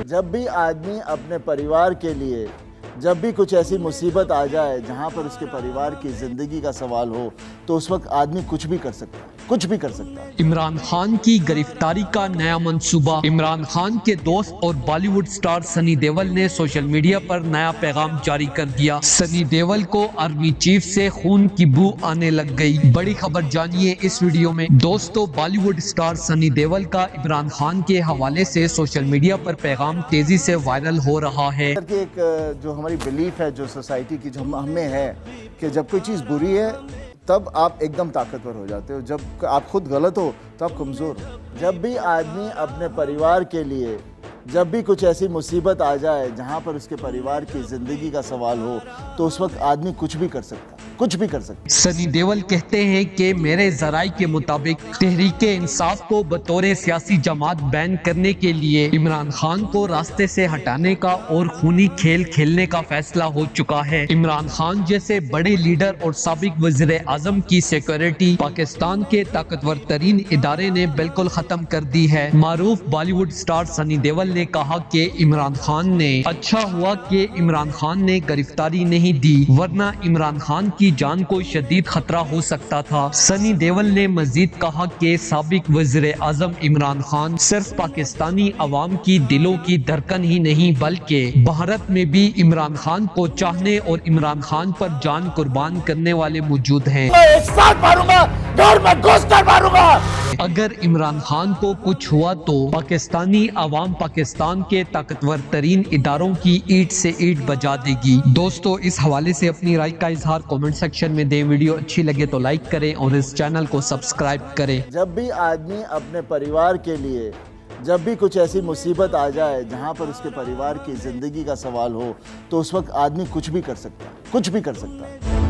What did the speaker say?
جب بھی آدمی اپنے پریوار کے لیے جب بھی کچھ ایسی مصیبت آ جائے جہاں پر اس کے پریوار کی زندگی کا سوال ہو تو اس وقت آدمی کچھ بھی کر سکتا ہے، کچھ بھی کر سکتا ہے۔ عمران خان کی گرفتاری کا نیا منصوبہ۔ عمران خان کے دوست اور بالی ووڈ سٹار سنی دیول نے سوشل میڈیا پر نیا پیغام جاری کر دیا۔ سنی دیول کو آرمی چیف سے خون کی بو آنے لگ گئی۔ بڑی خبر جانیے اس ویڈیو میں۔ دوستو، بالی ووڈ سٹار سنی دیول کا عمران خان کے حوالے سے سوشل میڈیا پر پیغام تیزی سے وائرل ہو رہا ہے۔ ایک جو ہماری بلیف ہے، جو سوسائٹی کی جو ہم میں ہے کہ جب کوئی چیز بری ہے تب آپ ایک دم طاقتور ہو جاتے ہو، جب آپ خود غلط ہو تو آپ کمزور ہو۔ جب بھی آدمی اپنے پریوار کے لیے جب بھی کچھ ایسی مصیبت آ جائے جہاں پر اس کے پریوار کی زندگی کا سوال ہو تو اس وقت آدمی کچھ بھی کر سکتا ہے، کچھ بھی کر سکتا ہے۔ سنی دیول کہتے ہیں کہ میرے ذرائع کے مطابق تحریک انصاف کو بطور سیاسی جماعت بین کرنے کے لیے عمران خان کو راستے سے ہٹانے کا اور خونی کھیل کھیلنے کا فیصلہ ہو چکا ہے۔ عمران خان جیسے بڑے لیڈر اور سابق وزیر اعظم کی سیکیورٹی پاکستان کے طاقتور ترین ادارے نے بالکل ختم کر دی ہے۔ معروف بالی ووڈ سٹار سنی دیول نے کہا کہ عمران خان نے اچھا ہوا کہ عمران خان نے گرفتاری نہیں دی، ورنہ عمران خان کی جان کو شدید خطرہ ہو سکتا تھا۔ سنی دیول نے مزید کہا کہ سابق وزیر اعظم عمران خان صرف پاکستانی عوام کی دلوں کی دھڑکن ہی نہیں بلکہ بھارت میں بھی عمران خان کو چاہنے اور عمران خان پر جان قربان کرنے والے موجود ہیں۔ میں ایک ساتھ ماروں گا، گھر میں گھس کر ماروں گا۔ اگر عمران خان کو کچھ ہوا تو پاکستانی عوام پاکستان کے طاقتور ترین اداروں کی اینٹ سے اینٹ بجا دے گی۔ دوستو، اس حوالے سے اپنی رائے کا اظہار کامنٹ سیکشن میں دیں۔ ویڈیو اچھی لگے تو لائک کریں اور اس چینل کو سبسکرائب کریں۔ جب بھی آدمی اپنے پریوار کے لیے جب بھی کچھ ایسی مصیبت آ جائے جہاں پر اس کے پریوار کی زندگی کا سوال ہو تو اس وقت آدمی کچھ بھی کر سکتا ہے، کچھ بھی کر سکتا ہے۔